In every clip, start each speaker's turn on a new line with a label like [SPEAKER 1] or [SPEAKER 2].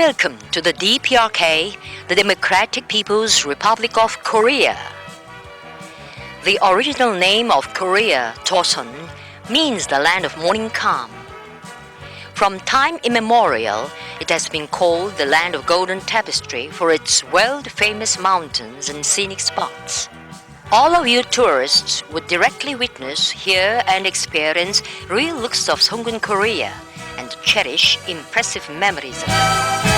[SPEAKER 1] Welcome to the DPRK, the Democratic People's Republic of Korea. The original name of Korea, Joseon, means the land of morning calm. From time immemorial, it has been called the land of golden tapestry for its world-famous mountains and scenic spots. All of you tourists would directly witness, hear and experience real looks of Songun Korea and cherish impressive memories of it.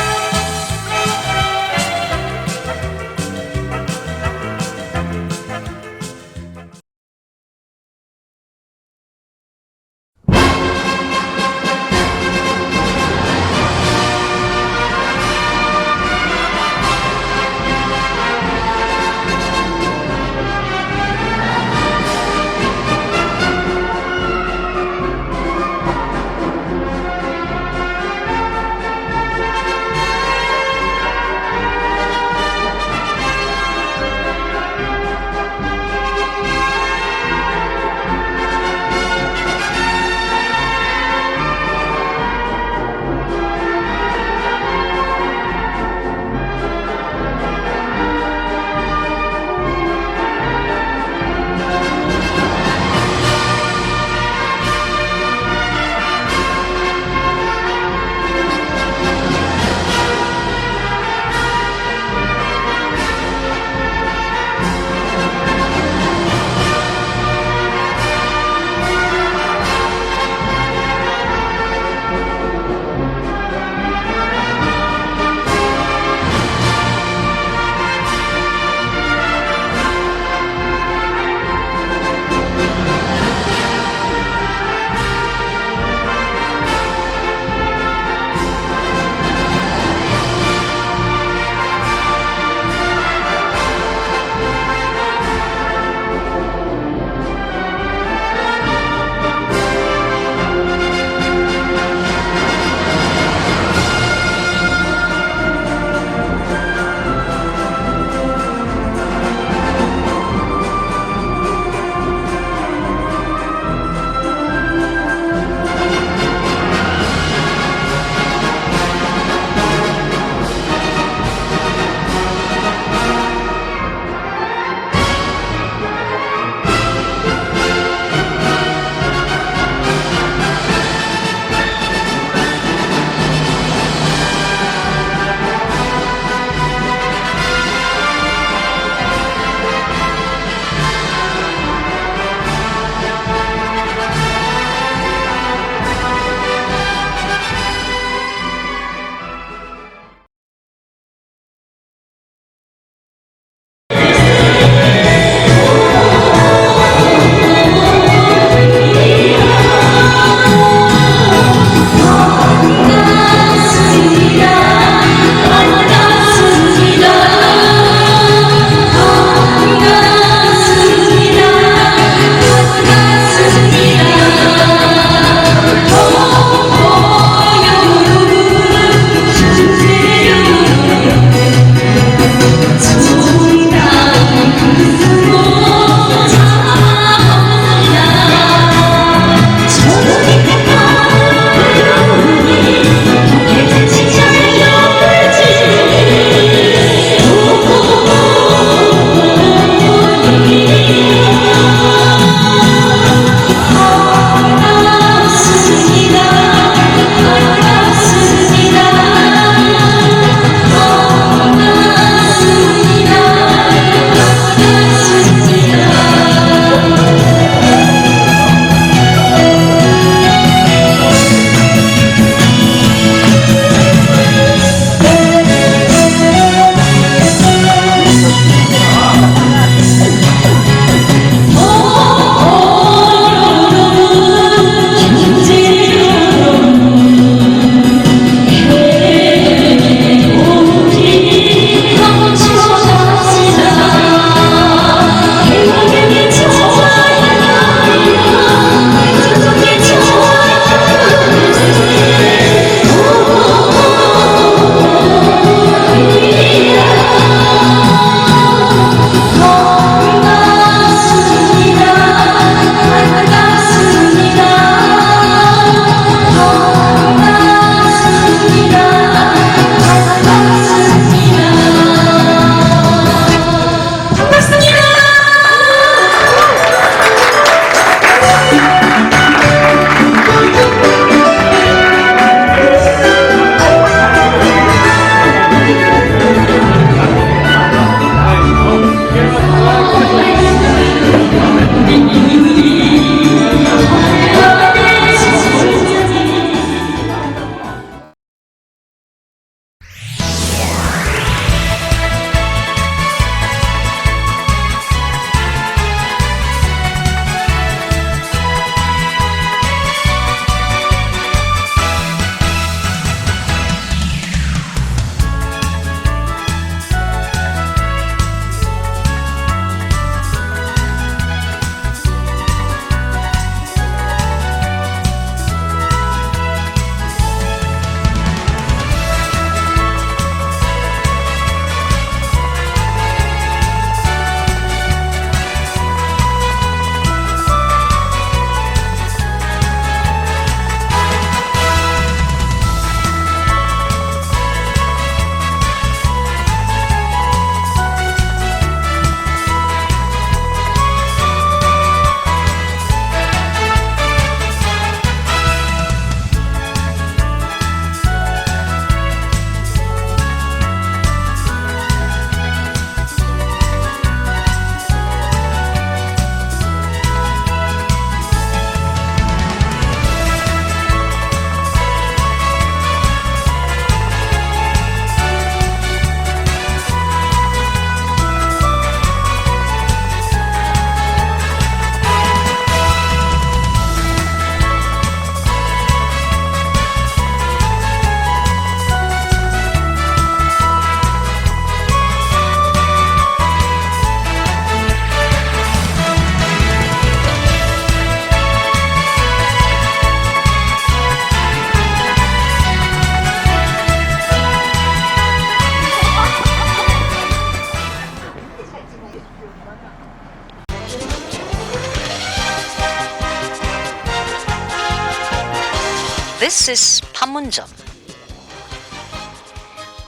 [SPEAKER 1] This is Panmunjom.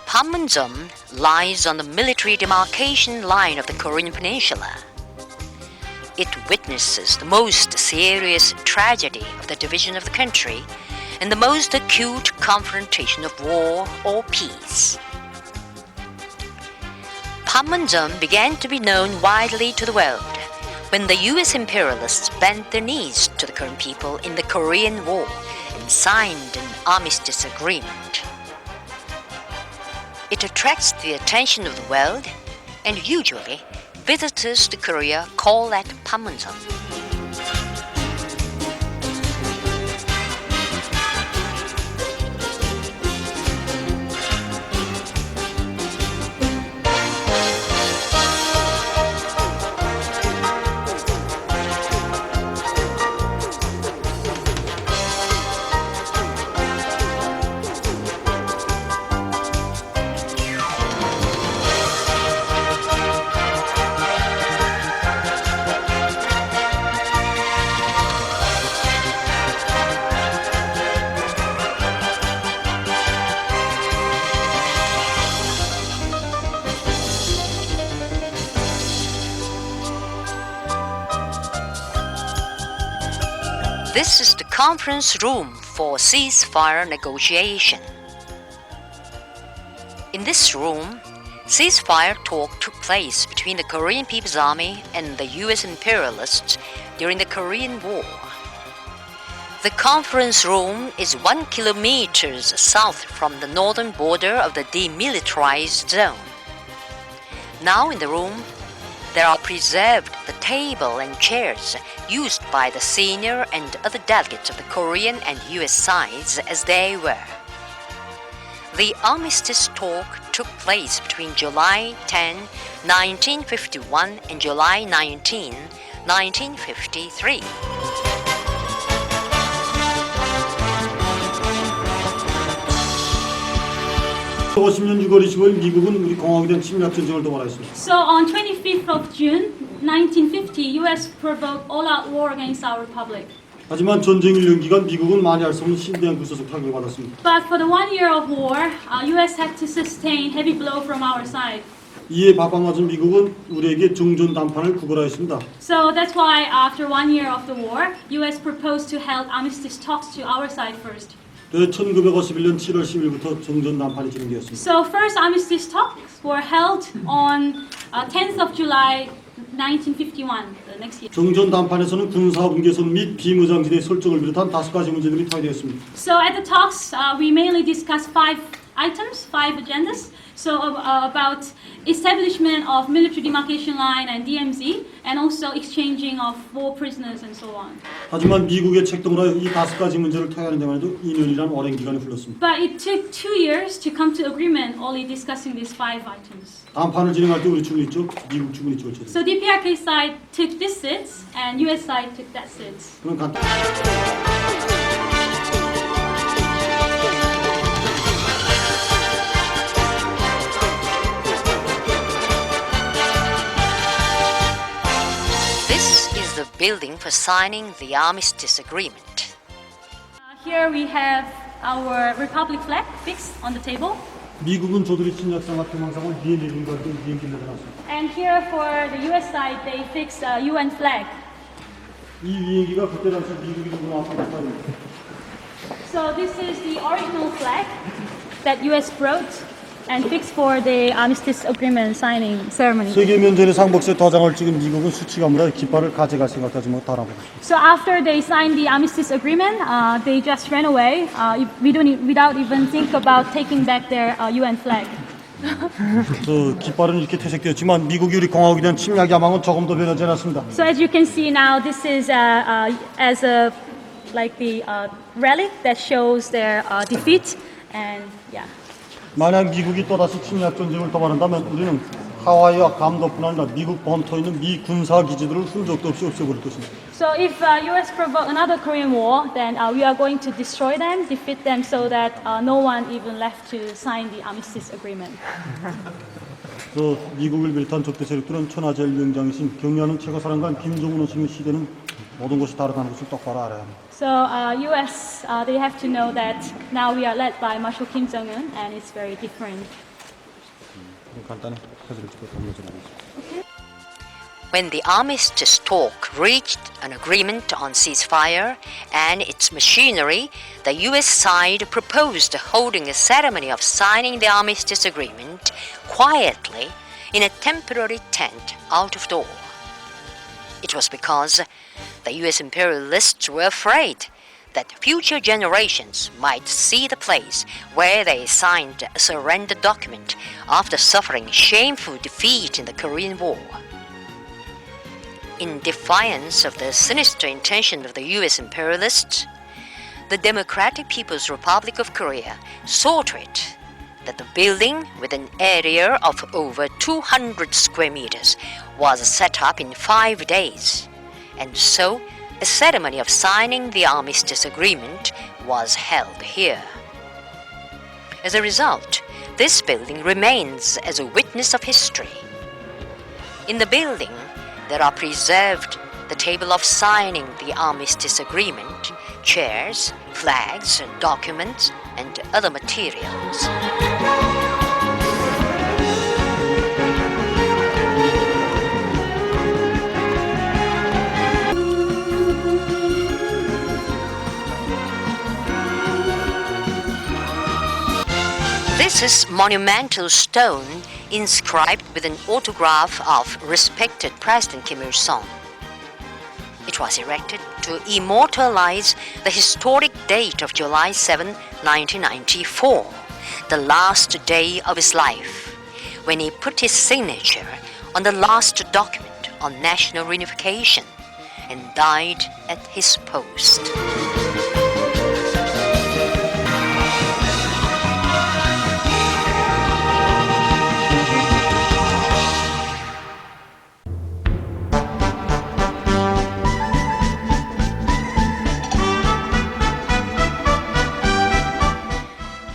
[SPEAKER 1] Panmunjom lies on the military demarcation line of the Korean peninsula. It witnesses the most serious tragedy of the division of the country and the most acute confrontation of war or peace. Panmunjom began to be known widely to the world when the US imperialists bent their knees to the Korean people in the Korean War and signed an armistice agreement. It attracts the attention of the world, and usually visitors to Korea call at Panmunjom. This is the conference room for ceasefire negotiation. In this room, ceasefire talk took place between the Korean People's Army and the US imperialists during the Korean War. The conference room is 1 kilometer south from the northern border of the demilitarized zone. Now in the room, there are preserved the table and chairs used by the senior and other delegates of the Korean and US sides as they were. The armistice talk took place between July 10, 1951 and July 19, 1953.
[SPEAKER 2] So on 25th of June 1950, US provoked all-out war against our republic.
[SPEAKER 3] 하지만 전쟁 1년 기간 미국은 많이 할 수 없는 심대한 군사적 타격을 받았습니다.
[SPEAKER 2] But for the 1 year of war, US had to sustain heavy blow from our side.
[SPEAKER 3] 이에 밥방맞은 미국은 우리에게 종전 담판을 구걸하였습니다.
[SPEAKER 2] So that's why after 1 year of the war, US proposed to hold armistice talks to our side first.
[SPEAKER 3] 1951년 7월 10일부터 종전 담판이 진행되었습니다.
[SPEAKER 2] So first armistice talks were held on 10th of July 1951, the next year.
[SPEAKER 3] 종전 담판에서는 군사합 개선 및 비무장지대 설정을 비롯한 5가지 문제들이 토의되었습니다.
[SPEAKER 2] So at the talks, we mainly discussed 5 items, 5 agendas. So about establishment of military demarcation line and DMZ, and also exchanging of war prisoners and so on.
[SPEAKER 3] 하지만 미국의 책동으로 하여 이 5가지 문제를 토의하는 데만 해도 2년이라는 오랜 기간이 흘렀습니다.
[SPEAKER 2] But it took 2 years to come to agreement only discussing these 5 items.
[SPEAKER 3] 담판을 진행할 때 우리 측은 있죠, 미국 측은 있죠.
[SPEAKER 2] So DPRK side took this seats, and US side took that seats.
[SPEAKER 3] 그럼
[SPEAKER 1] The building for signing the armistice agreement.
[SPEAKER 2] Here we have our republic flag fixed on the table.
[SPEAKER 3] 미국은 저들이 침략상과 평화상을 위에 내린 것들 위에 내려놨습니다.
[SPEAKER 2] And here for the US side, they fixed a UN flag.
[SPEAKER 3] 이 비행기가 그때 당시 미국이 나왔던 것입니다.
[SPEAKER 2] So this is the original flag that US brought and fixed for the armistice agreement signing ceremony.
[SPEAKER 3] 세계 면전에 상복세 도장을 찍은 미국은 수치감으로 깃발을 가져갈 생각까지 못하라고.
[SPEAKER 2] So after they signed the armistice agreement, they just ran away. Without even think about taking back their UN flag.
[SPEAKER 3] 깃발은 이렇게 퇴색되었지만 미국이 우리 공화국에 대한 침략 야망은 조금 더 변하지 않았습니다.
[SPEAKER 2] So as you can see now, this is as a like the relic that shows their defeat, and yeah.
[SPEAKER 3] 만약 미국이 또다시 침략 전쟁을 도발한다면 우리는 하와이와 감도뿐 아니라 미국 본토에 있는 미 군사 기지들을 흔적도 없이 없애버릴 것입니다.
[SPEAKER 2] So if US provoke another Korean War, then we are going to destroy them, defeat them, so that no one even left to sign the armistice agreement.
[SPEAKER 3] 미국을 비롯한 적대 세력들은 천하제일 명장이신 경리하는 최고사령관 김정은 원수님의 시대는 모든 것이 다르다는 것을 똑바로 알아야 합니다.
[SPEAKER 2] So U.S. They have to know that now we are led by Marshal Kim Jong-un, and it's very different.
[SPEAKER 3] 간단히 해설을 좀 알려드리겠습니다.
[SPEAKER 1] When the armistice talk reached an agreement on ceasefire and its machinery, the U.S. side proposed holding a ceremony of signing the armistice agreement quietly in a temporary tent out of door. It was because the U.S. imperialists were afraid that future generations might see the place where they signed a surrender document after suffering shameful defeat in the Korean War. In defiance of the sinister intention of the U.S. imperialists, the Democratic People's Republic of Korea saw to it that the building, with an area of over 200 square meters, was set up in 5 days, and so a ceremony of signing the armistice agreement was held here. As a result, this building remains as a witness of history. In the building, there are preserved the table of signing the armistice agreement, chairs, flags, documents, and other materials. This is monumental stone inscribed with an autograph of respected President Kim Il-sung. It was erected to immortalize the historic date of July 7, 1994, the last day of his life, when he put his signature on the last document on national reunification and died at his post.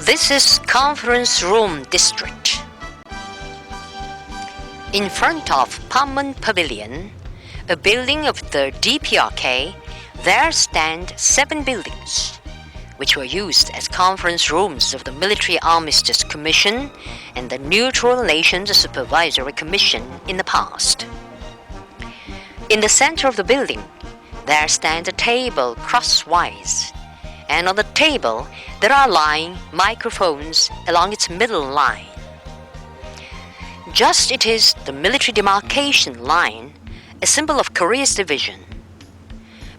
[SPEAKER 1] This is Conference Room District. In front of Panmun Pavilion, a building of the DPRK, there stand 7 buildings, which were used as conference rooms of the Military Armistice Commission and the Neutral Nations Supervisory Commission in the past. In the center of the building, there stands a table crosswise, and on the table there are lying microphones along its middle line. Just it is the military demarcation line, a symbol of Korea's division.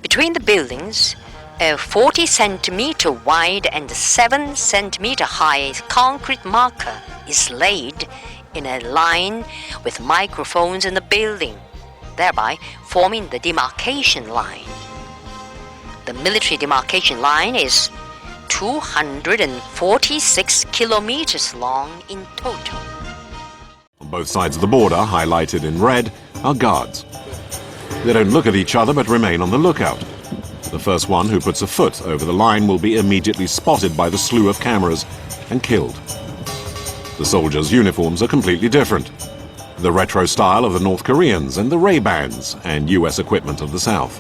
[SPEAKER 1] Between the buildings, a 40 centimeter wide and 7 centimeter high concrete marker is laid in a line with microphones in the building, thereby forming the demarcation line. The military demarcation line is 246 kilometers long in total.
[SPEAKER 4] On both sides of the border, highlighted in red, are guards. They don't look at each other but remain on the lookout. The first one who puts a foot over the line will be immediately spotted by the slew of cameras and killed. The soldiers' uniforms are completely different. The retro style of the North Koreans and the Ray-Bans and US equipment of the South.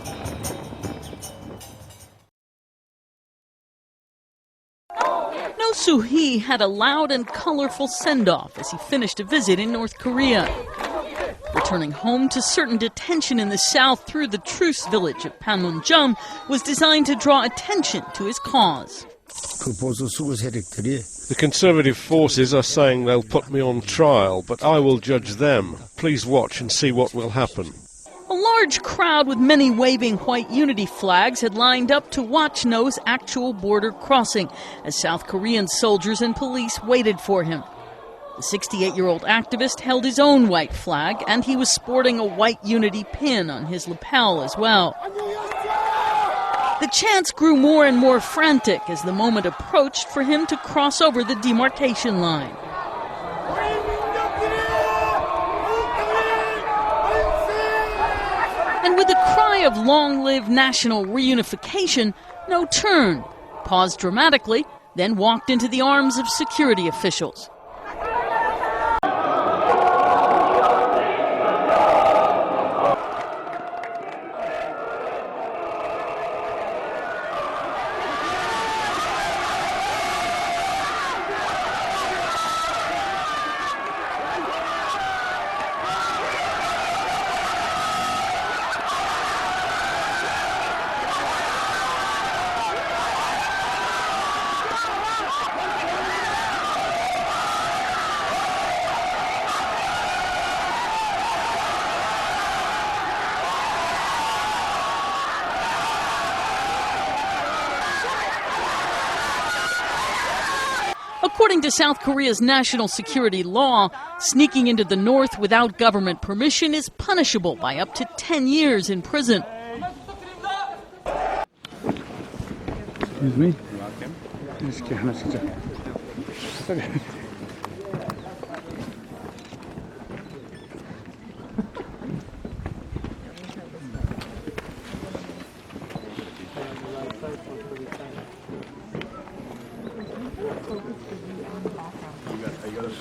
[SPEAKER 5] Soo-hee had a loud and colorful send-off as he finished a visit in North Korea. Returning home to certain detention in the south through the truce village of Panmunjom was designed to draw attention to his cause.
[SPEAKER 6] The conservative forces are saying they'll put me on trial, but I will judge them. Please watch and see what will happen.
[SPEAKER 5] A large crowd with many waving white unity flags had lined up to watch No's actual border crossing as South Korean soldiers and police waited for him. The 68-year-old activist held his own white flag, and he was sporting a white unity pin on his lapel as well. The chants grew more and more frantic as the moment approached for him to cross over the demarcation line. And with a cry of long live national reunification, No turned, paused dramatically, then walked into the arms of security officials. According to South Korea's national security law, sneaking into the north without government permission is punishable by up to 10 years in prison.
[SPEAKER 7] Excuse me. 이렇게 하나씩 자.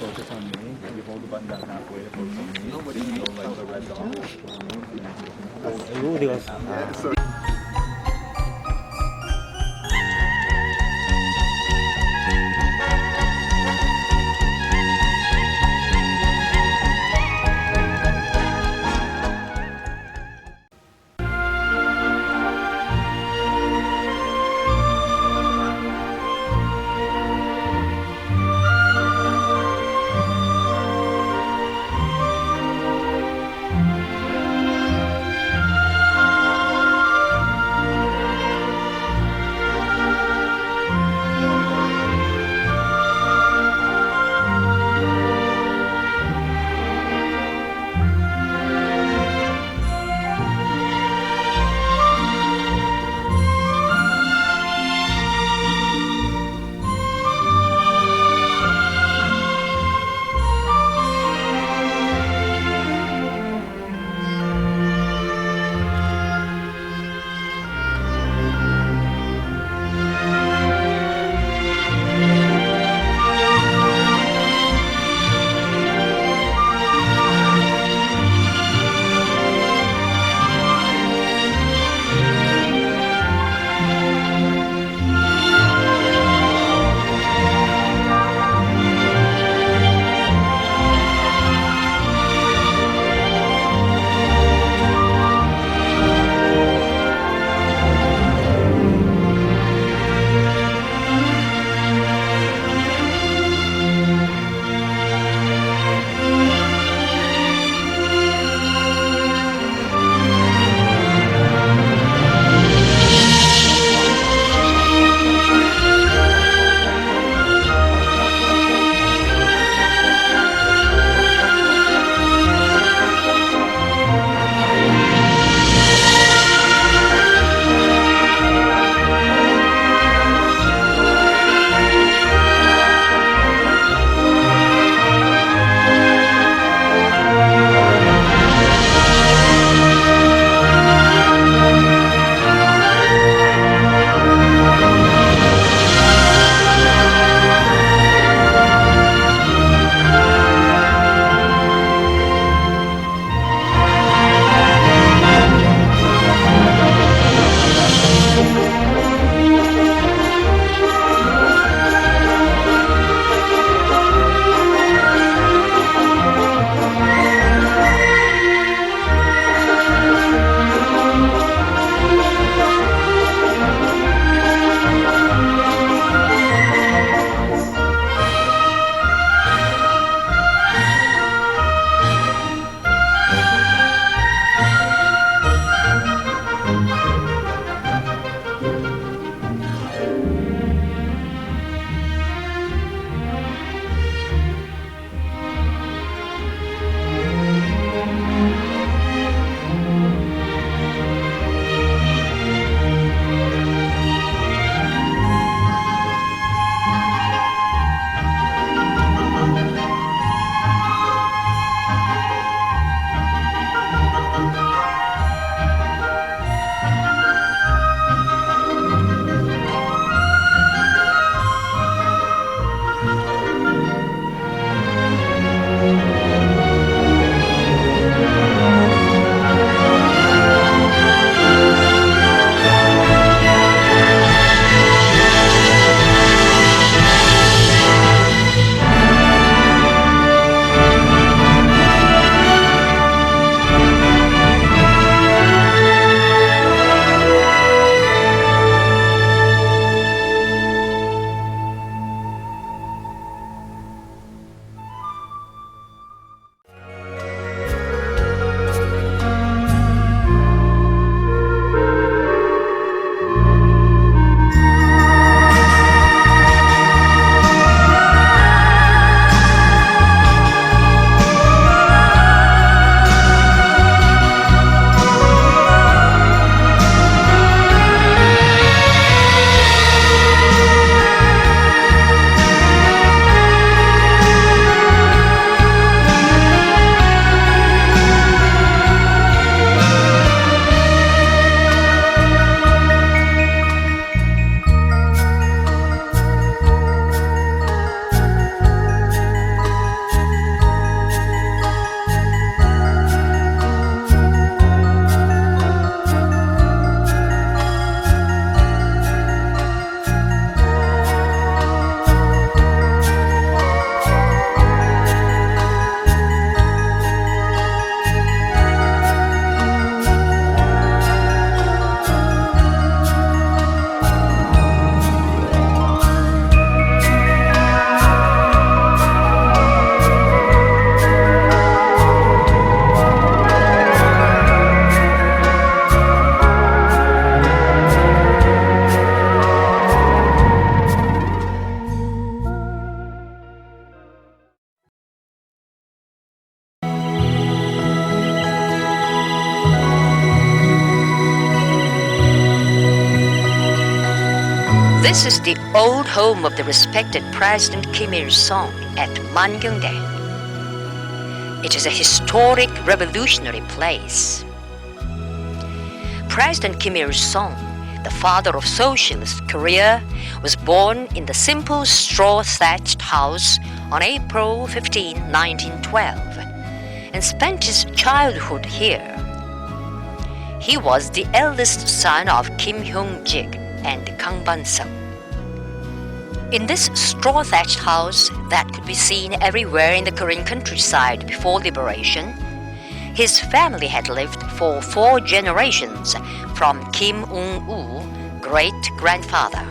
[SPEAKER 8] Focus on me. You hold the button down halfway to focus on me. Nobody knows like the red dot.
[SPEAKER 1] This is the old home of the respected President Kim Il-sung at Mangyongdae. It is a historic revolutionary place. President Kim Il-sung, the father of socialist Korea, was born in the simple straw-thatched house on April 15, 1912, and spent his childhood here. He was the eldest son of Kim Hyung-jik and Kang Ban-sung. In this straw-thatched house that could be seen everywhere in the Korean countryside before liberation, his family had lived for 4 generations from Kim Ung-woo, great-grandfather.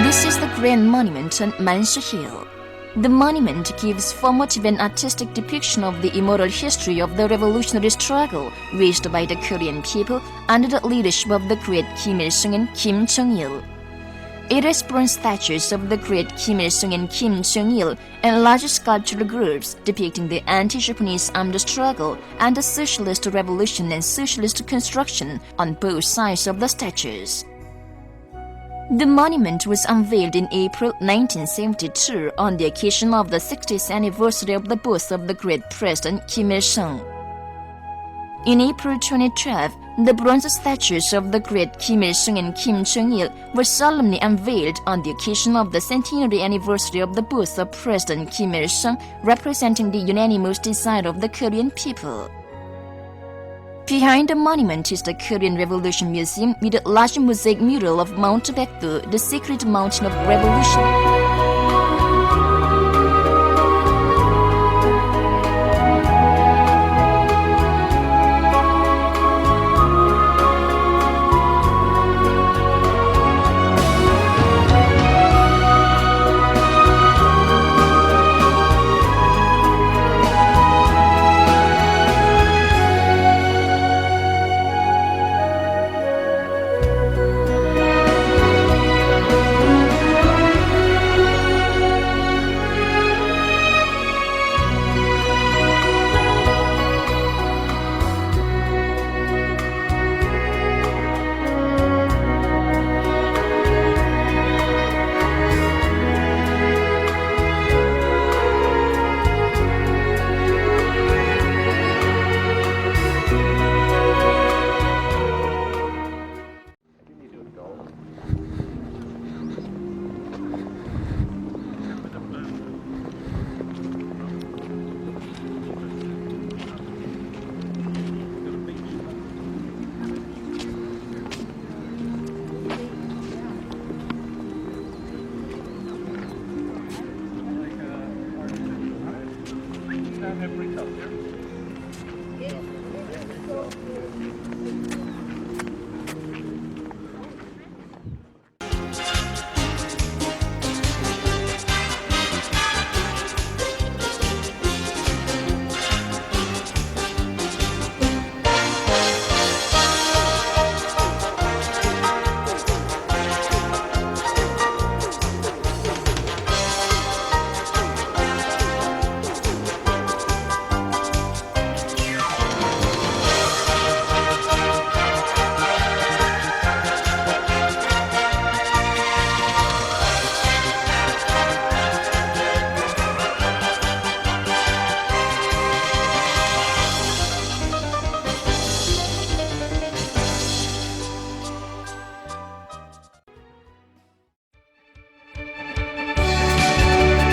[SPEAKER 9] This is the Grand Monument on Mansu Hill. The monument gives formative and artistic depiction of the immortal history of the revolutionary struggle waged by the Korean people under the leadership of the great Kim Il-sung and Kim Jong-il. It has bronze statues of the great Kim Il-sung and Kim Jong-il and large sculptural groups depicting the anti-Japanese armed struggle and the socialist revolution and socialist construction on both sides of the statues. The monument was unveiled in April 1972 on the occasion of the 60th anniversary of the birth of the great President Kim Il-sung. In April 2012, the bronze statues of the great Kim Il-sung and Kim Jong-il were solemnly unveiled on the occasion of the centenary anniversary of the birth of President Kim Il-sung, representing the unanimous desire of the Korean people. Behind the monument is the Korean Revolution Museum with a large mosaic mural of Mount Baekdu, the secret mountain of revolution.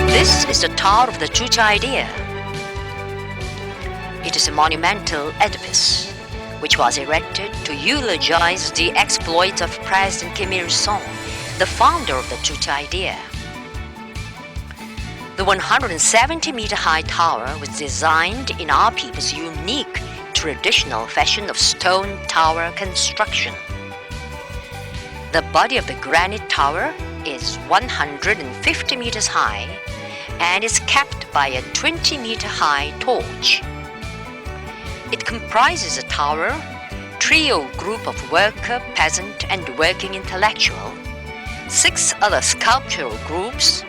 [SPEAKER 1] This is the Tower of the Chucha Idea. It is a monumental edifice which was erected to eulogize the exploits of President Kim Il-sung, the founder of the Chucha Idea. The 170-meter-high tower was designed in our people's unique traditional fashion of stone tower construction. The body of the granite tower is 150 meters high and is capped by a 20-meter-high torch. It comprises a tower, trio group of worker, peasant, and working intellectual, 6 other sculptural groups,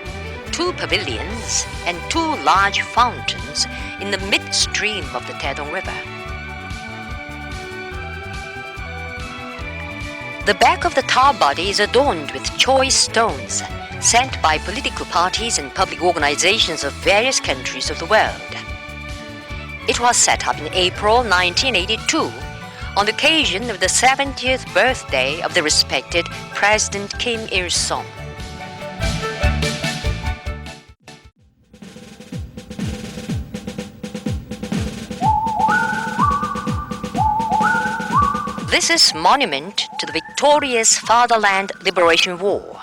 [SPEAKER 1] 2 pavilions, and 2 large fountains in the midstream of the Taedong River. The back of the tar body is adorned with choice stones sent by political parties and public organizations of various countries of the world. It was set up in April 1982 on the occasion of the 70th birthday of the respected President Kim Il-sung. This is monument to the victorious Fatherland Liberation War.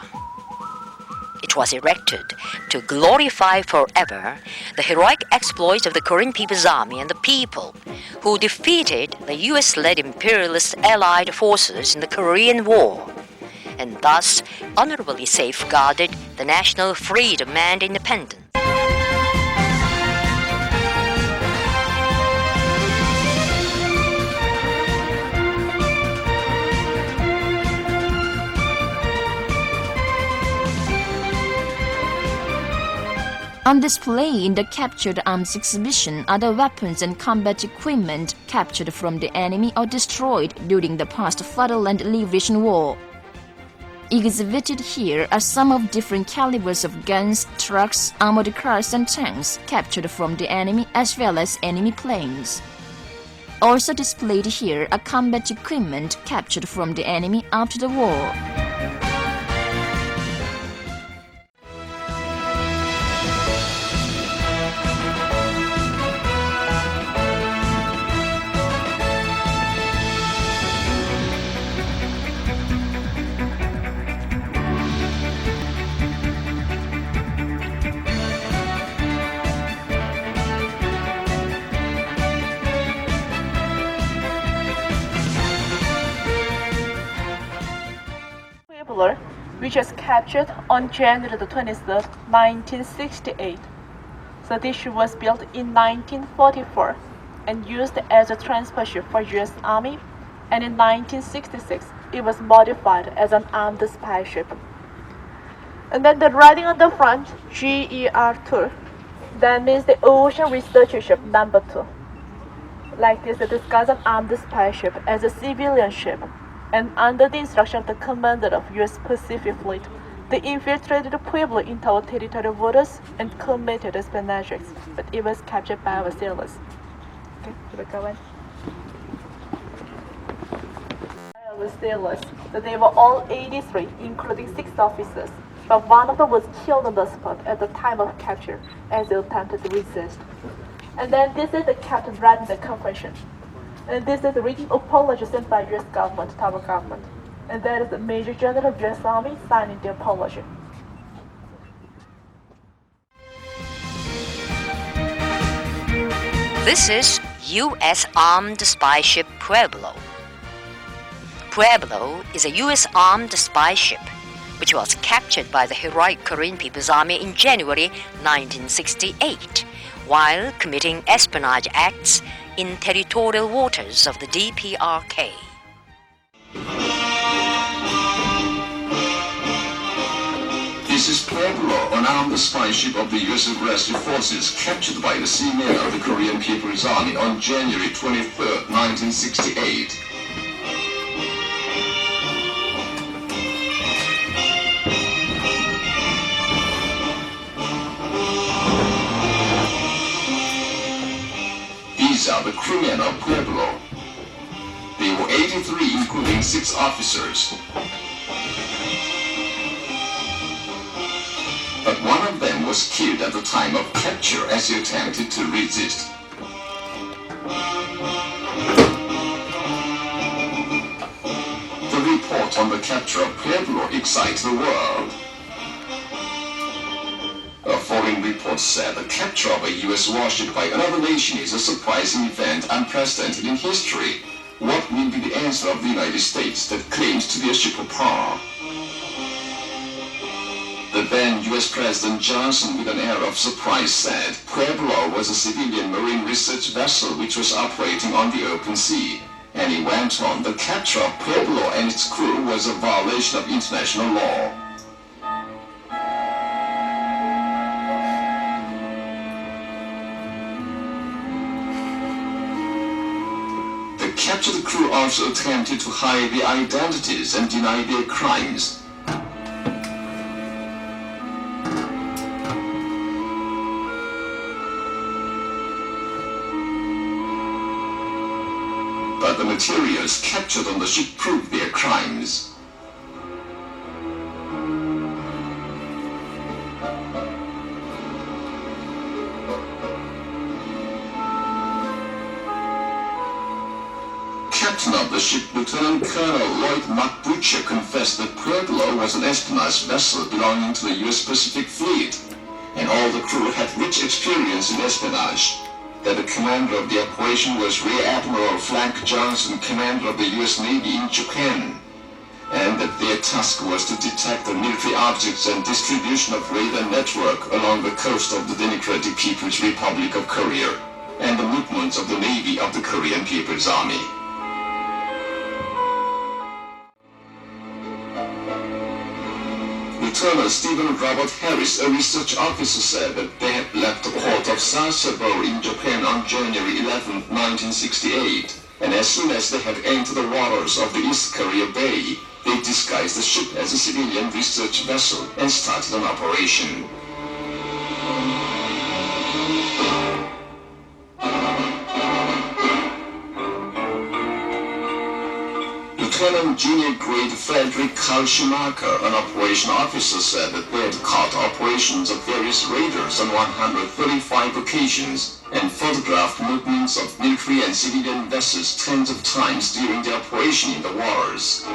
[SPEAKER 1] It was erected to glorify forever the heroic exploits of the Korean People's Army and the people who defeated the US-led imperialist allied forces in the Korean War, and thus honorably safeguarded the national freedom and independence.
[SPEAKER 9] On display in the captured arms exhibition are the weapons and combat equipment captured from the enemy or destroyed during the past Fatherland Liberation War. Exhibited here are some of different calibers of guns, trucks, armored cars and tanks captured from the enemy as well as enemy planes. Also displayed here are combat equipment captured from the enemy after the war.
[SPEAKER 10] Which was captured on January the 23rd, 1968. So this ship was built in 1944 and used as a transport ship for US Army, and in 1966 it was modified as an armed spy ship. And then the writing on the front, GER2, that means the Ocean Research Ship number 2. Like this, it disguised an armed spy ship as a civilian ship. And under the instruction of the commander of U.S. Pacific Fleet, they infiltrated Pueblo into our territorial waters and committed espionage, but it was captured by our sailors. Okay, should we go in? Our sailors, so they were all 83, including 6 officers, but one of them was killed on the spot at the time of capture as they attempted to resist. And then this is the captain writing the confession. And this is a written apology sent by U.S. government to our government. And that is the Major General of U.S. Army signing the apology.
[SPEAKER 1] This is U.S. armed spy ship Pueblo. Pueblo is a U.S. armed spy ship which was captured by the heroic Korean People's Army in January 1968 while committing espionage acts in territorial waters of the DPRK.
[SPEAKER 11] This is Pueblo, an armed spy ship of the U.S. aggressive forces captured by the seamen of the Korean People's Army on January 23, 1968. These are the crewmen of Pueblo. They were 83, including 6 officers. But one of them was killed at the time of capture as he attempted to resist. The report on the capture of Pueblo excites the world. A foreign report said the capture of a U.S. warship by another nation is a surprising event unprecedented in history. What will be the answer of the United States that claims to be a superpower? The then U.S. President Johnson, with an air of surprise, said Pueblo was a civilian marine research vessel which was operating on the open sea. And he went on, the capture of Pueblo and its crew was a violation of international law. The captured crew also attempted to hide their identities and deny their crimes. But the materials captured on the ship proved their crimes. Captain of the ship, Lieutenant Colonel Lloyd McButcher, confessed that Pueblo was an espionage vessel belonging to the U.S. Pacific Fleet, and all the crew had rich experience in espionage. That the commander of the operation was Rear Admiral Frank Johnson, commander of the U.S. Navy in Japan, and that their task was to detect the military objects and distribution of radar network along the coast of the Democratic People's Republic of Korea, and the movements of the Navy of the Korean People's Army. Lieutenant Stephen Robert Harris, a research officer, said that they had left the port of Sasebo in Japan on January 11, 1968, and as soon as they had entered the waters of the East Korea Bay, they disguised the ship as a civilian research vessel and started an operation. Lieutenant Junior Grade Frederick Carl Schumacher, an operation officer, said that they had caught operations of various raiders on 135 occasions and photographed movements of military and civilian vessels tens of times during the operation in the waters.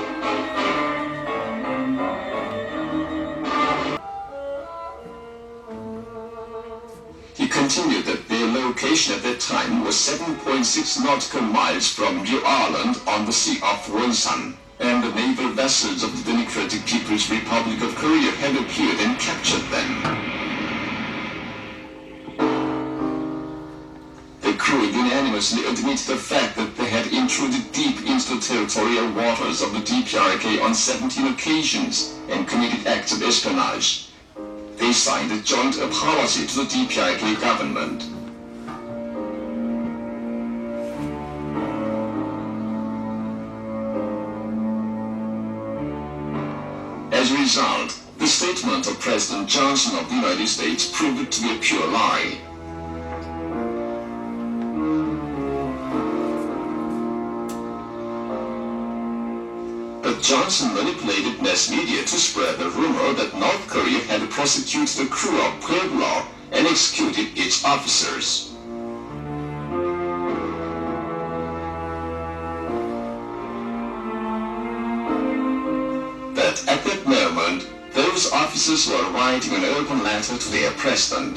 [SPEAKER 11] He continued that their location at that time was 7.6 nautical miles from New Ireland on the Sea of Wonsan, and the naval vessels of the Democratic People's Republic of Korea had appeared and captured them. The crew unanimously admitted the fact that they had intruded deep into the territorial waters of the DPRK on 17 occasions and committed acts of espionage. They signed a joint apology to the DPRK government. As a result, the statement of President Johnson of the United States proved to be a pure lie. But Johnson manipulated mass media to spread the rumor that North Korea had prosecuted the crew of Pueblo and executed its officers. But at that moment, those officers were writing an open letter to their president.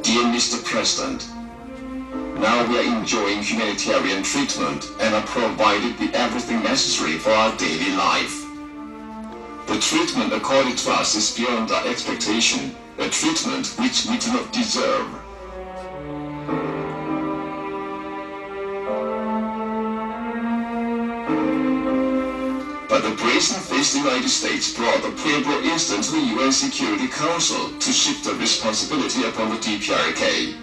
[SPEAKER 11] Dear Mr. President, now we are enjoying humanitarian treatment and are provided with everything necessary for our daily life. The treatment accorded to us is beyond our expectation, a treatment which we do not deserve. But the brazen-faced United States brought the Pueblo incident to the UN Security Council to shift the responsibility upon the DPRK.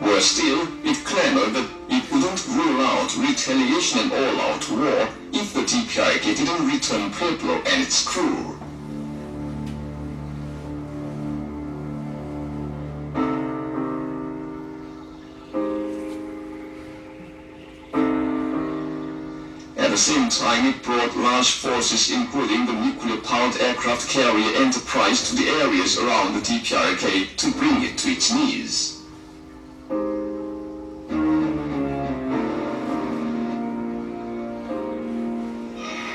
[SPEAKER 11] Worse still, it clamored that it wouldn't rule out retaliation and all-out war if the DPRK didn't return Pueblo and its crew. At the same time, it brought large forces, including the nuclear-powered aircraft carrier Enterprise, to the areas around the DPRK to bring it to its knees.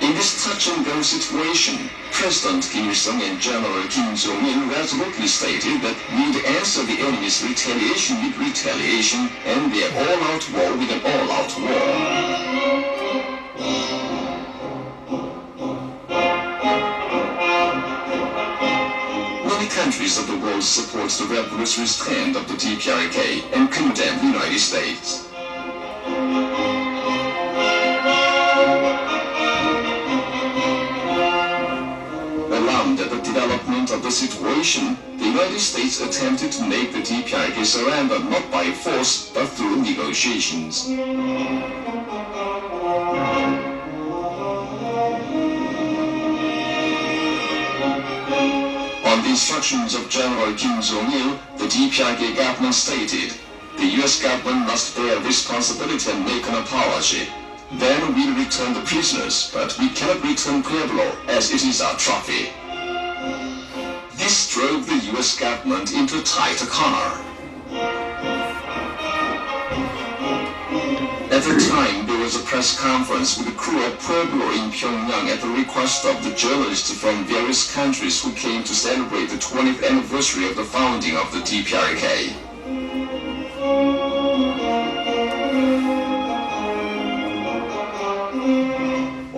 [SPEAKER 11] In this touch-and-go situation, President Kim Il-sung and General Kim Jong-il resolutely stated that we'd answer the enemy's retaliation with retaliation and their all-out war with an all-out war. countries of the world support the revolutionary stand of the DPRK and condemn the United States. Alarmed at the development of the situation, the United States attempted to make the DPRK surrender not by force but through negotiations. On the instructions of General Kim Jong-il, the DPRK government stated, the US government must bear responsibility and make an apology. Then we'll return the prisoners, but we cannot return Pueblo as it is our trophy. This drove the US government into a tight corner. At the time, there was a press conference with the crew of Pueblo in Pyongyang at the request of the journalists from various countries who came to celebrate the 20th anniversary of the founding of the DPRK.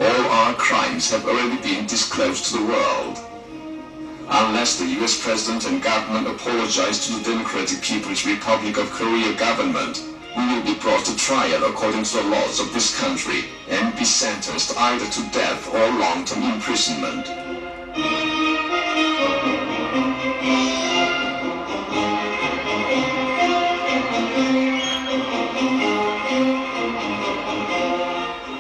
[SPEAKER 11] All our crimes have already been disclosed to the world. Unless the US President and government apologize to the Democratic People's Republic of Korea government, we will be brought to trial according to the laws of this country and be sentenced either to death or long-term imprisonment.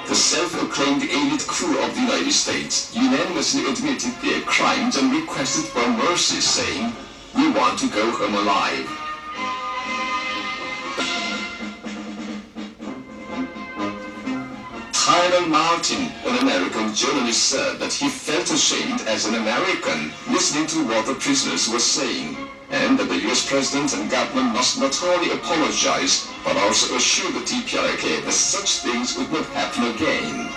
[SPEAKER 11] The self-acclaimed elite crew of the United States unanimously admitted their crimes and requested for mercy, saying, "We want to go home alive." Tyler Martin, an American journalist, said that he felt ashamed as an American listening to what the prisoners were saying, and that the US President and government must not only apologize, but also assure the DPRK that such things would not happen again.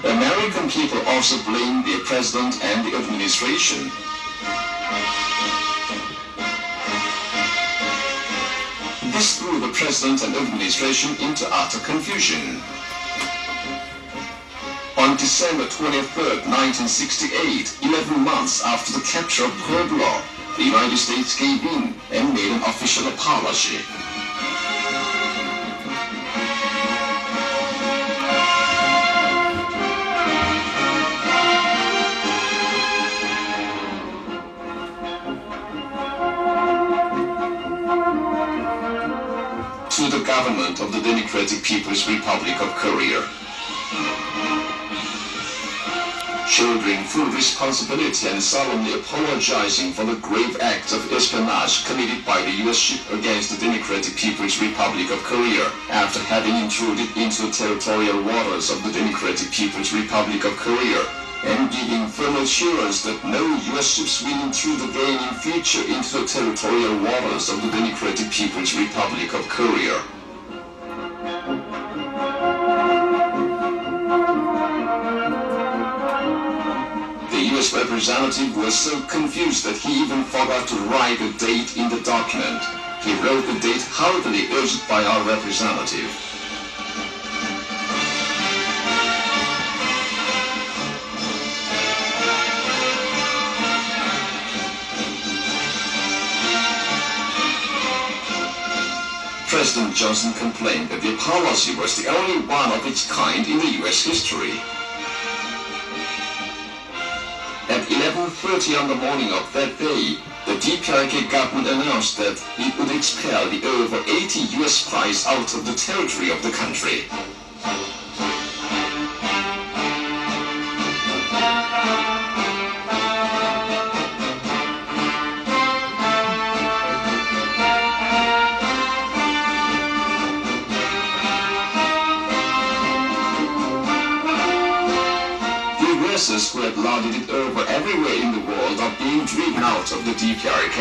[SPEAKER 11] American people also blame the president and the administration. This threw the president and administration into utter confusion. On December 23, 1968, 11 months after the capture of Pueblo, the United States gave in and made an official apology. To the government of the Democratic People's Republic of Korea, shouldering full responsibility and solemnly apologizing for the grave acts of espionage committed by the US ship against the Democratic People's Republic of Korea after having intruded into the territorial waters of the Democratic People's Republic of Korea, and giving firm assurance that no US ships will intrude again in future into the territorial waters of the Democratic People's Republic of Korea. The US representative was so confused that he even forgot to write a date in the document. He wrote the date hurriedly urged by our representative. President Johnson complained that the apology was the only one of its kind in the US history. At 11:30 on the morning of that day, the DPRK government announced that it would expel the over 80 US spies out of the territory of the country. Who had lauded it over everywhere in the world are being driven out of the DPRK.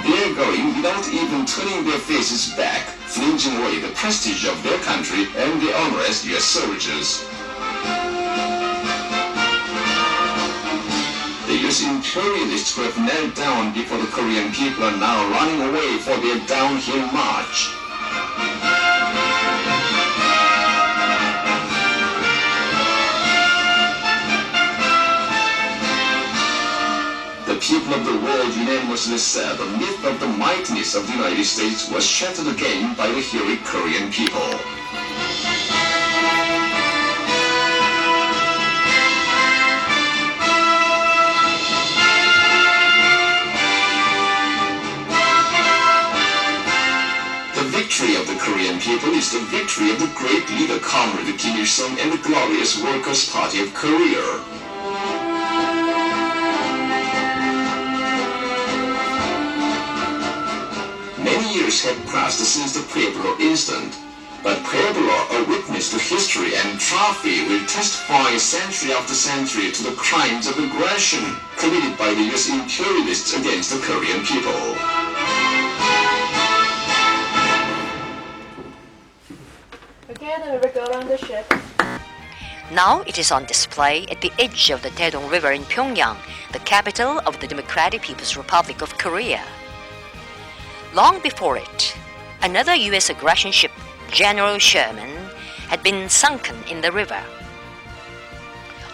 [SPEAKER 11] They're going without even turning their faces back, flinging away the prestige of their country and their honor as US soldiers. imperialists who have knelt down before the Korean people are now running away for their downhill march. The people of the world unanimously said the myth of the mightiness of the United States was shattered again by the heroic Korean people. The victory of the Korean people is the victory of the great leader Comrade Kim Il-sung and the glorious Workers' Party of Korea. Many years had passed since the Pueblo incident, but Pueblo, a witness to history and trophy, will testify century after century to the crimes of aggression committed by the US imperialists against the Korean people.
[SPEAKER 10] Again, we will go around the ship.
[SPEAKER 1] Now it is on display at the edge of the Taedong River in Pyongyang, the capital of the Democratic People's Republic of Korea. Long before it, another U.S. aggression ship, General Sherman, had been sunken in the river.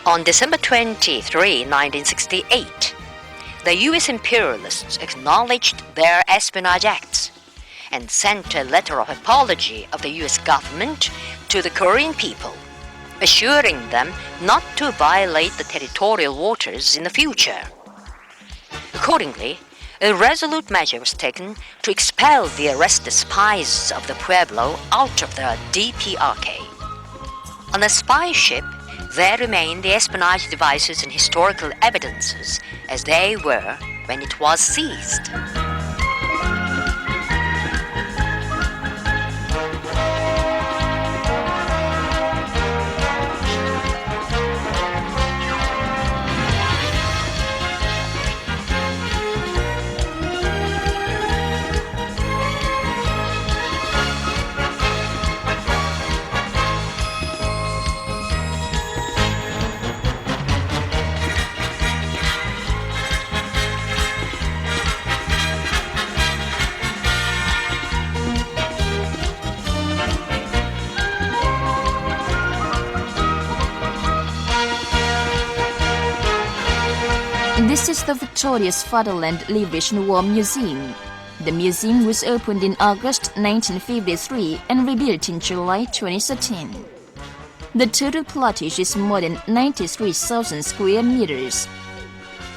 [SPEAKER 1] On December 23, 1968, the U.S. imperialists acknowledged their espionage acts and sent a letter of apology of the U.S. government to the Korean people, assuring them not to violate the territorial waters in the future. Accordingly, a resolute measure was taken to expel the arrested spies of the Pueblo out of the DPRK. On the spy ship, there remained the espionage devices and historical evidences as they were when it was seized.
[SPEAKER 9] This is the Victoria's Fatherland Liberation War Museum. The museum was opened in August 1953 and rebuilt in July 2013. The total plottage is more than 93,000 square meters.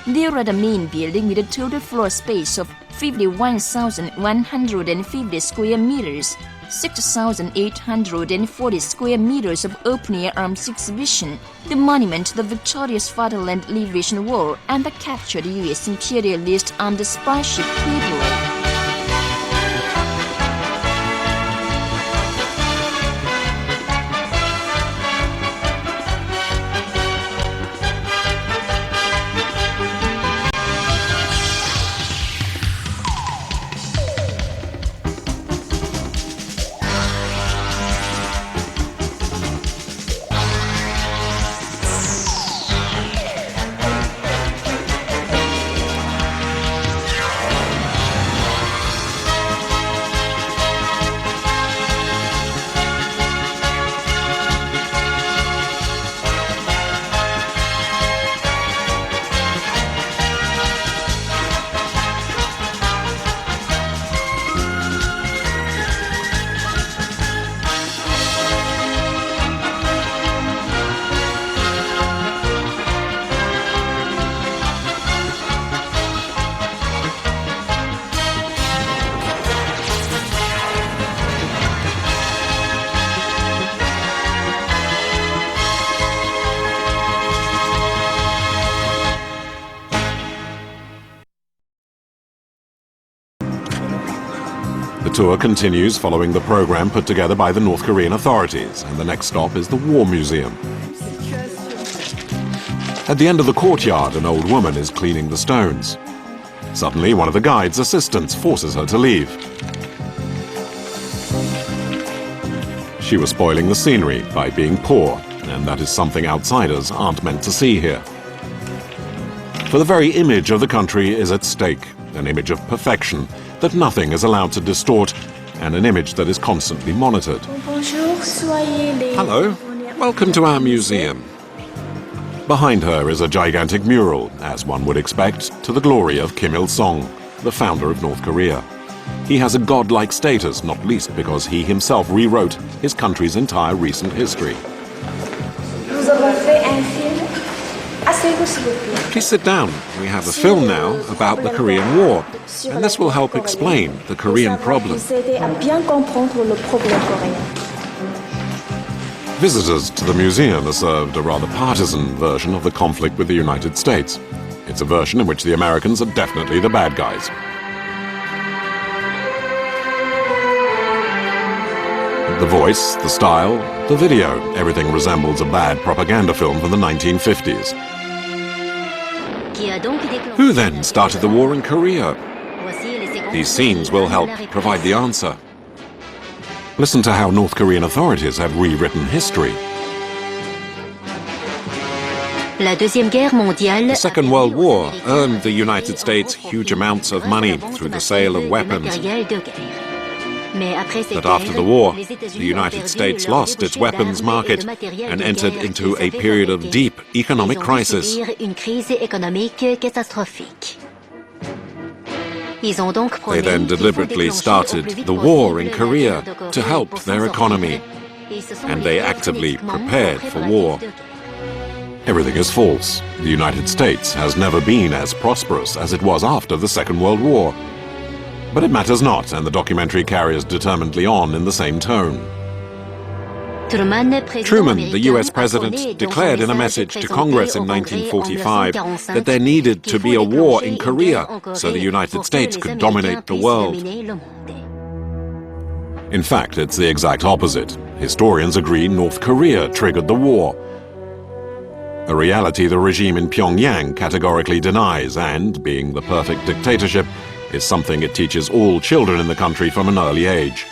[SPEAKER 9] There are the main building with a total floor space of 51,150 square meters, 6,840 square meters of open-air arms exhibition, the monument to the Victoria's Fatherland Liberation War, and the captured U.S. imperialist on the spy ship Pueblo.
[SPEAKER 4] The tour continues following the program put together by the North Korean authorities, and the next stop is the War Museum. At the end of the courtyard, an old woman is cleaning the stones. Suddenly, one of the guide's assistants forces her to leave. She was spoiling the scenery by being poor, and that is something outsiders aren't meant to see here. For the very image of the country is at stake, an image of perfection that nothing is allowed to distort, and an image that is constantly monitored. Hello, welcome to our museum. Behind her is a gigantic mural, as one would expect, to the glory of Kim Il-sung, the founder of North Korea. He has a godlike status, not least because he himself rewrote his country's entire recent history. Please sit down. We have a film now about the Korean War, and this will help explain the Korean problem. Visitors to the museum are served a rather partisan version of the conflict with the United States. It's a version in which the Americans are definitely the bad guys. The voice, the style, the video, everything resembles a bad propaganda film from the 1950s. Who then started the war in Korea? These scenes will help provide the answer. Listen to how North Korean authorities have rewritten history. The Second World War earned the United States huge amounts of money through the sale of weapons. But after the war, the United States lost its weapons market and entered into a period of deep economic crisis. They then deliberately started the war in Korea to help their economy, and they actively prepared for war. Everything is false. The United States has never been as prosperous as it was after the Second World War. But it matters not, and the documentary carries determinedly on in the same tone. Truman, the US president, declared in a message to Congress in 1945 that there needed to be a war in Korea so the United States could dominate the world. In fact, it's the exact opposite. Historians agree North Korea triggered the war. A reality the regime in Pyongyang categorically denies and, being the perfect dictatorship, is something it teaches all children in the country from an early age.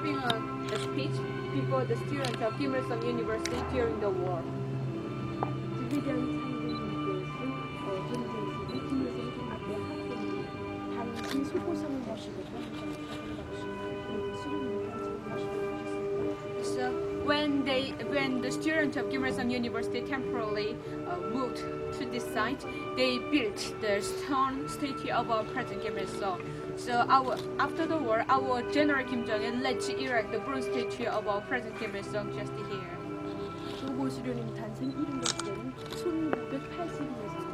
[SPEAKER 12] giving a speech before the students of Kim Il-sung University during the war. So when the students of Kim Il-sung University temporarily moved to this site, they built the stone statue of our President Kim Il-sung. So after the war, our General Kim Jong-il led to erect the bronze statue of our President Kim Il-sung just here.
[SPEAKER 13] 조보 수련님 탄생 1인도는 1980년에서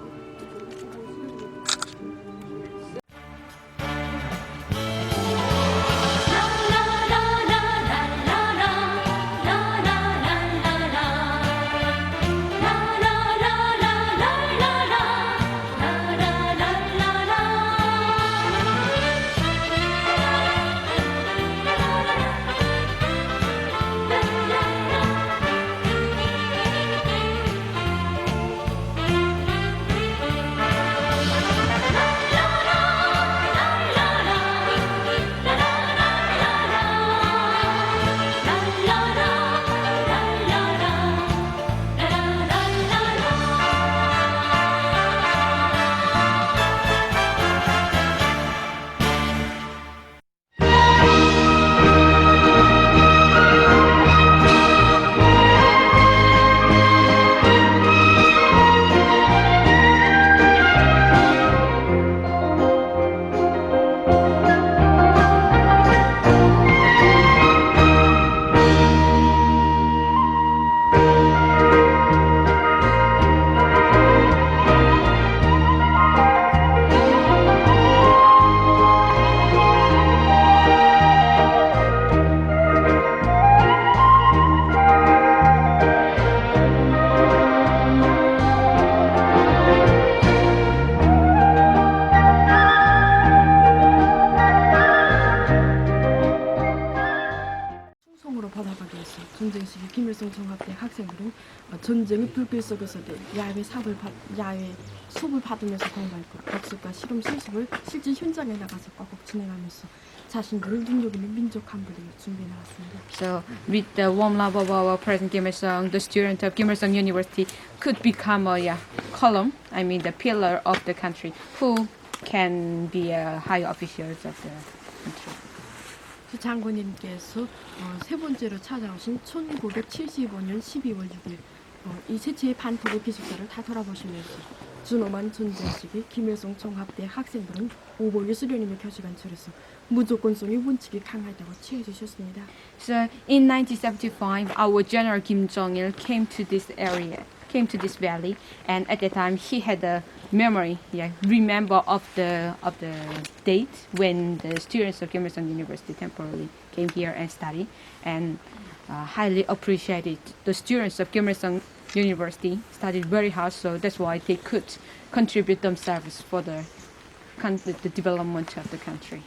[SPEAKER 13] 전쟁 시기 김일성 종합대 학생들은 전쟁의 불길 속에서 야외 수업을 받으면서 공부했고 복습과 실험 실습을 실제 현장에 나가서 꽉꽉 진행하면서 자신들을 눈여기는 민족 간부를 준비해 나갔습니다.
[SPEAKER 12] So with the warm love of our President Kim Il-sung, the student of Kim Il-sung University could become a column, I mean the pillar of the country, who can be high officials of the country.
[SPEAKER 13] 장군님께서 세 번째로 찾아오신 1975년 12월 6일 이 세체의 반토국 기숙사를 다 돌아보시면서 준엄한 전쟁 시기 김일성 종합대 학생들은 오보유 수련님의 교시관철에서 무조건성의 원칙이 강하다고 취해 주셨습니다.
[SPEAKER 12] So in 1975, our General Kim Jong-il came to this valley, and at that time he had a memory, remember of the date when the students of Kim Il-sung University temporarily came here and studied, and highly appreciated the students of Kim Il-sung University studied very hard, so that's why they could contribute themselves for the development of the country.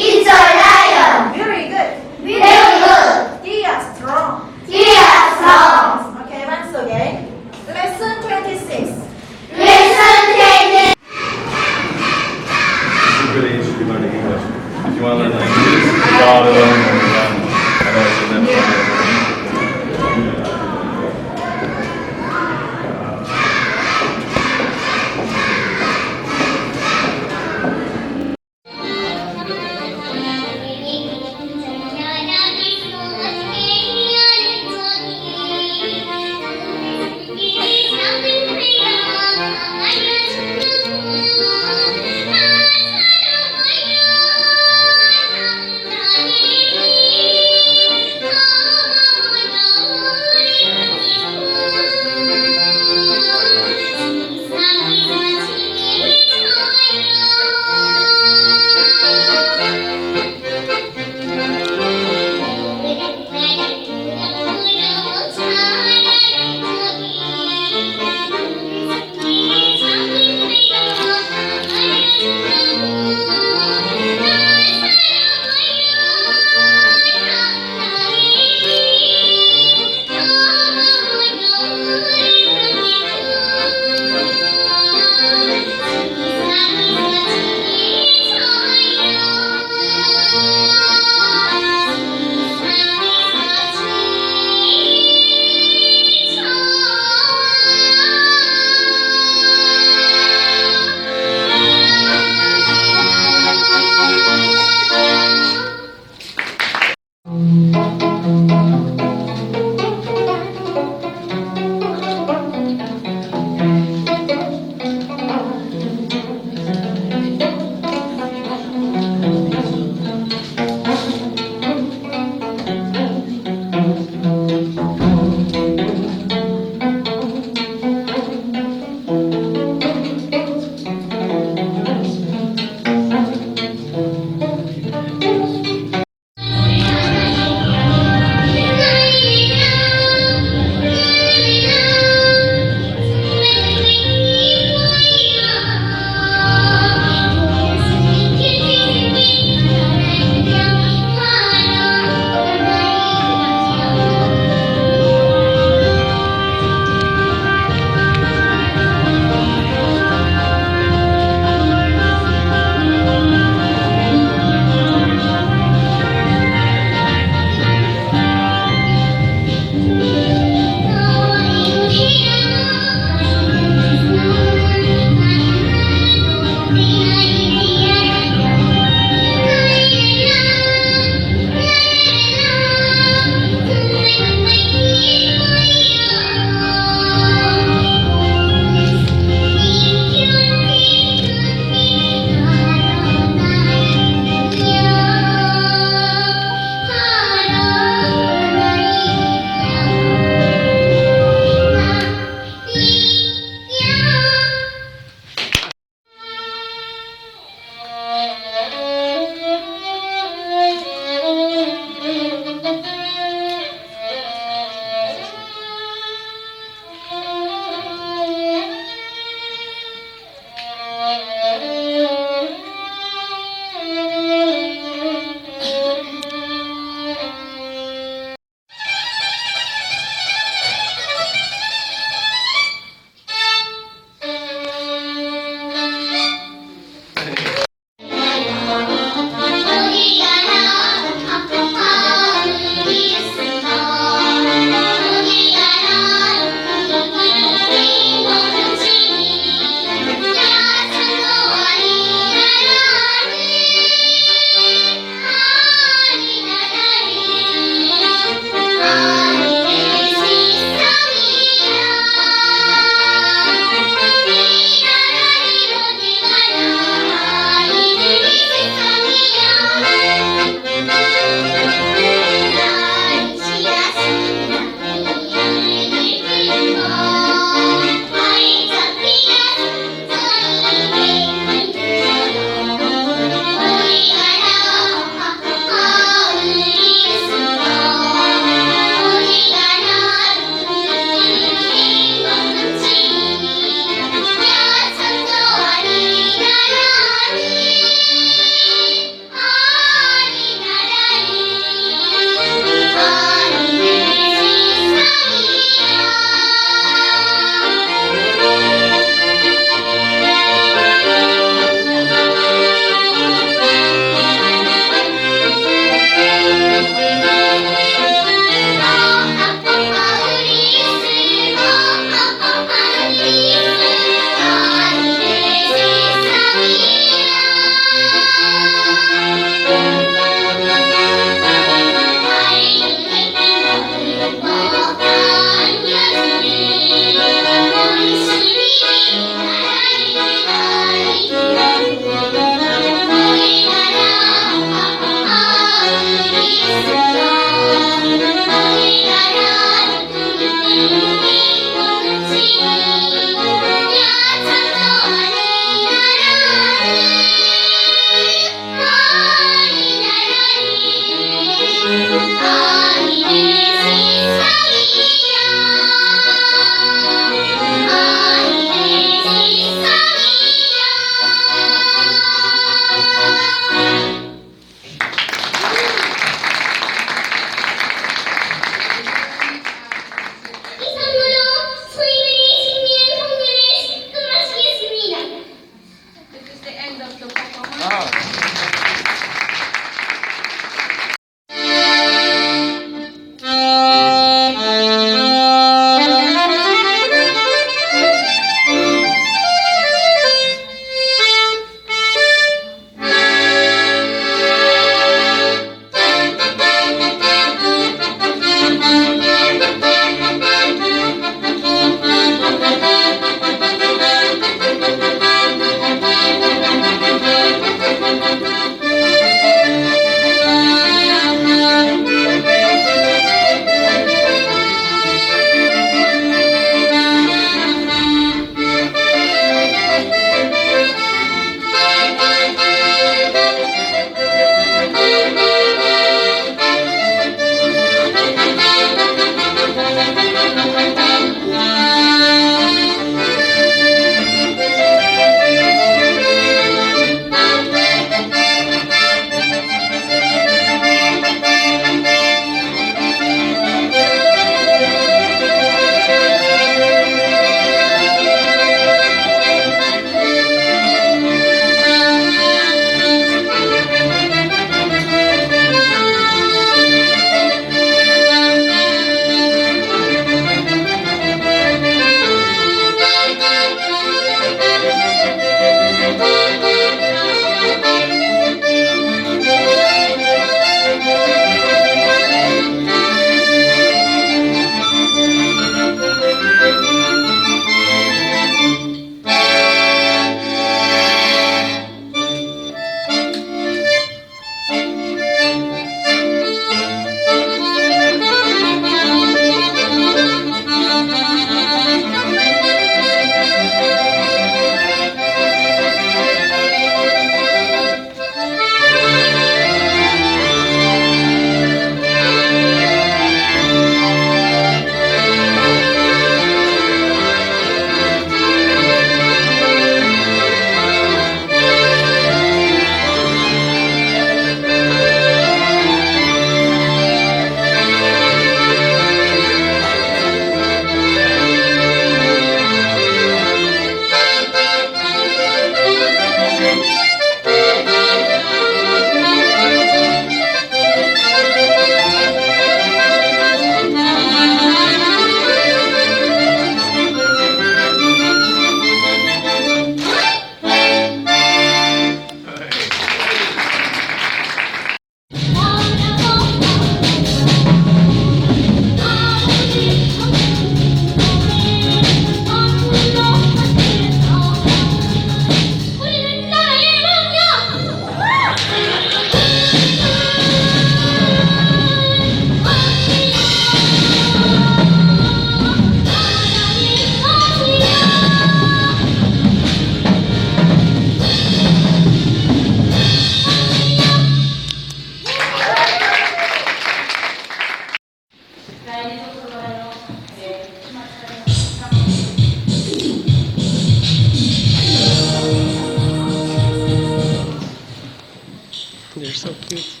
[SPEAKER 6] You're so cute.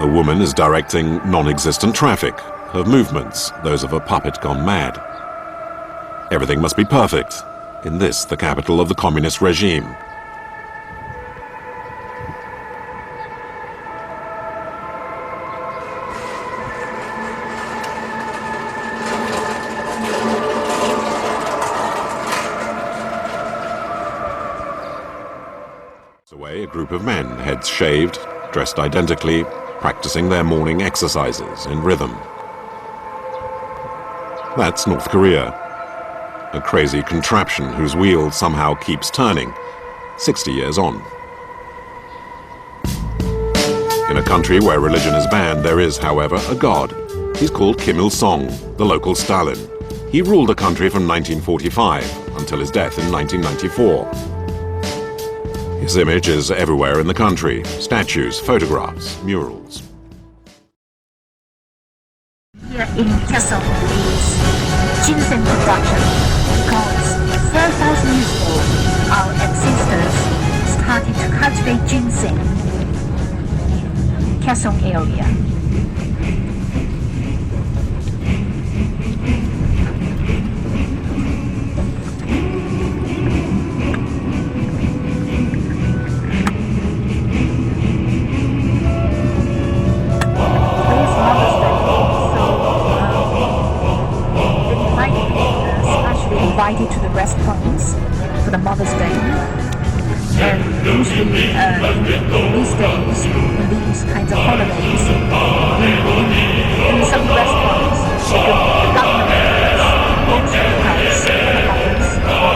[SPEAKER 4] A woman is directing non-existent traffic, her movements, those of a puppet gone mad. Everything must be perfect, in this, the capital of the communist regime. Away, a group of men, heads shaved, dressed identically, practicing their morning exercises in rhythm. That's North Korea, a crazy contraption whose wheel somehow keeps turning, 60 years on. In a country where religion is banned, there is, however, a god. He's called Kim Il-sung, the local Stalin. He ruled the country from 1945 until his death in 1994. His image is everywhere in the country, statues, photographs, murals.
[SPEAKER 14] Here in Castle is ginseng production because 4,000 years ago, our ancestors started to cultivate ginseng in Kaesong area. Invited to the restaurants for the Mother's Day, and usually these days, in these kinds of holidays, in some restaurants, the government goes to the house, the mothers, or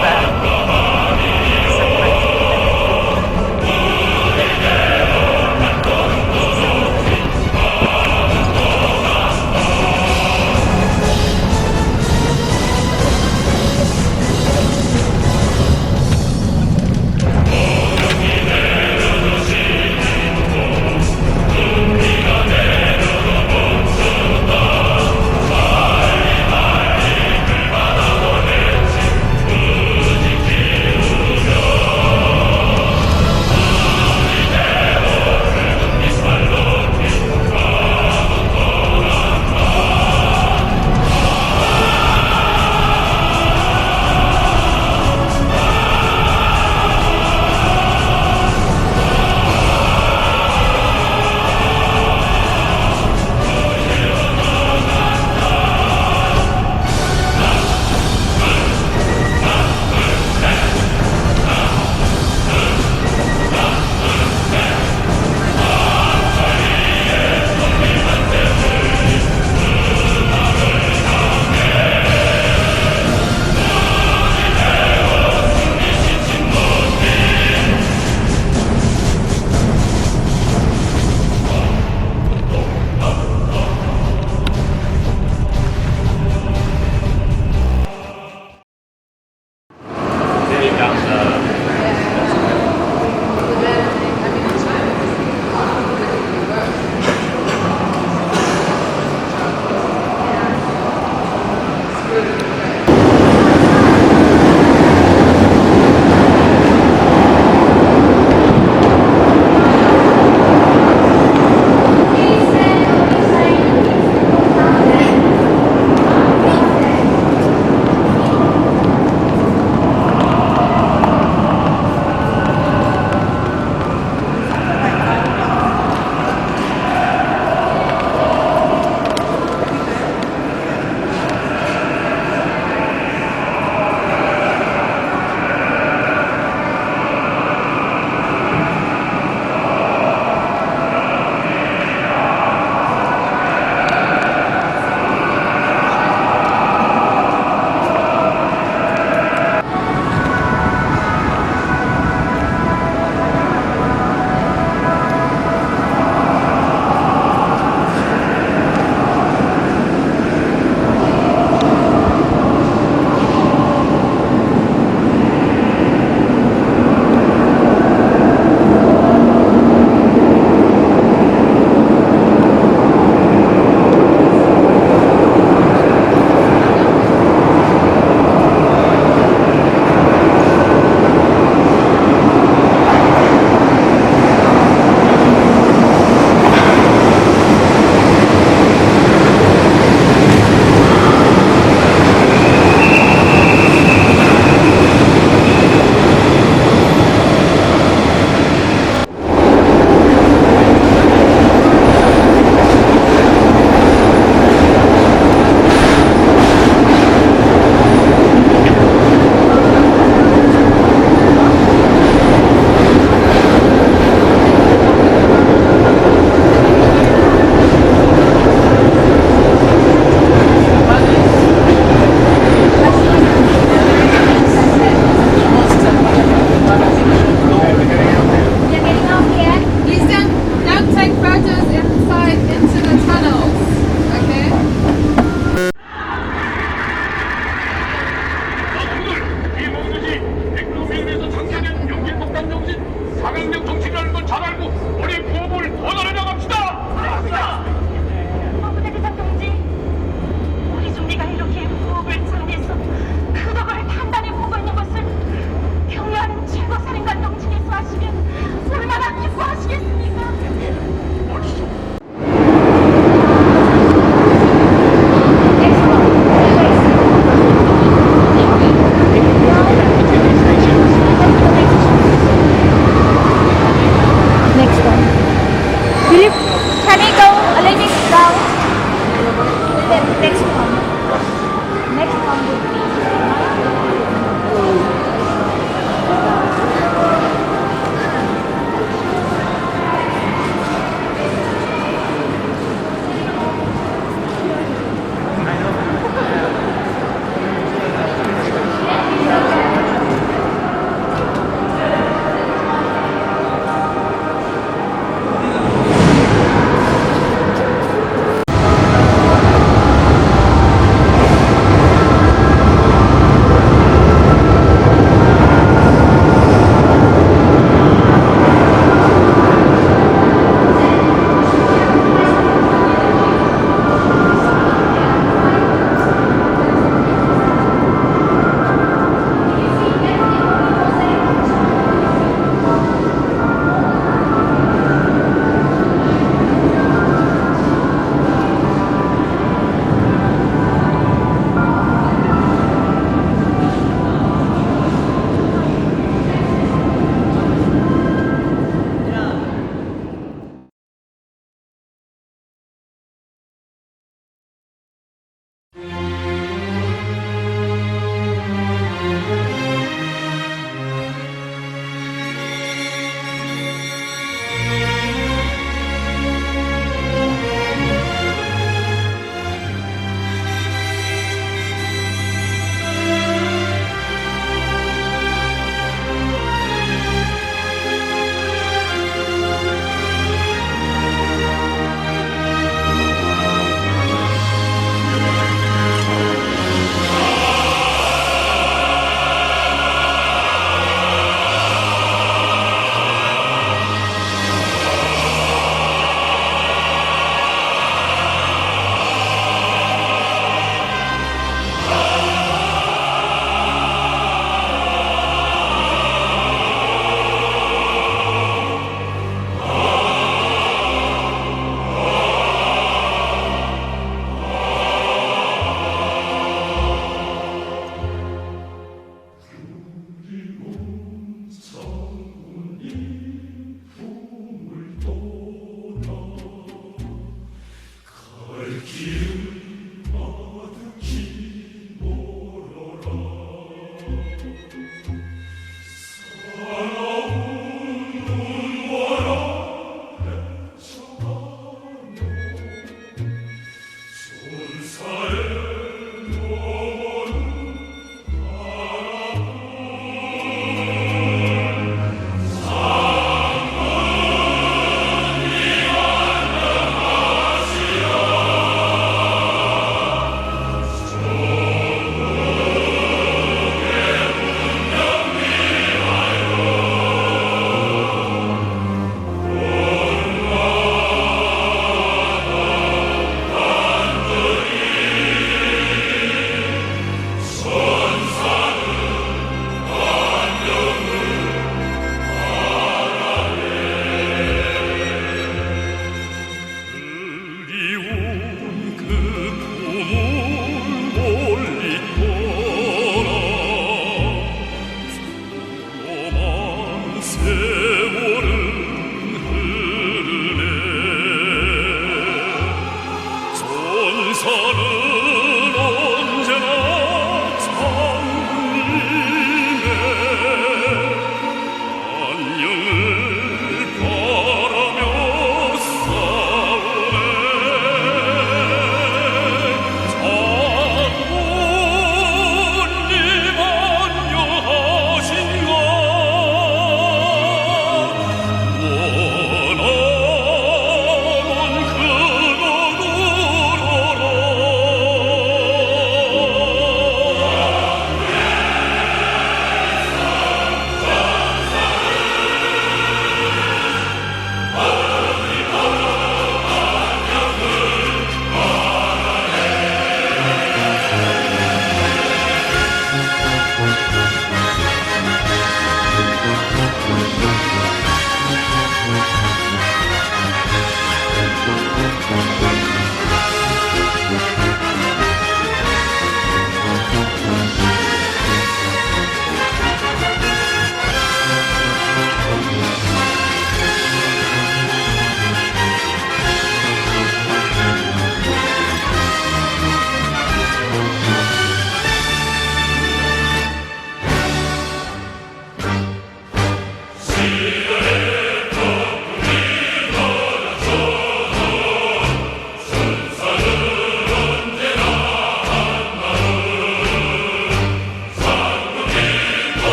[SPEAKER 15] Hill.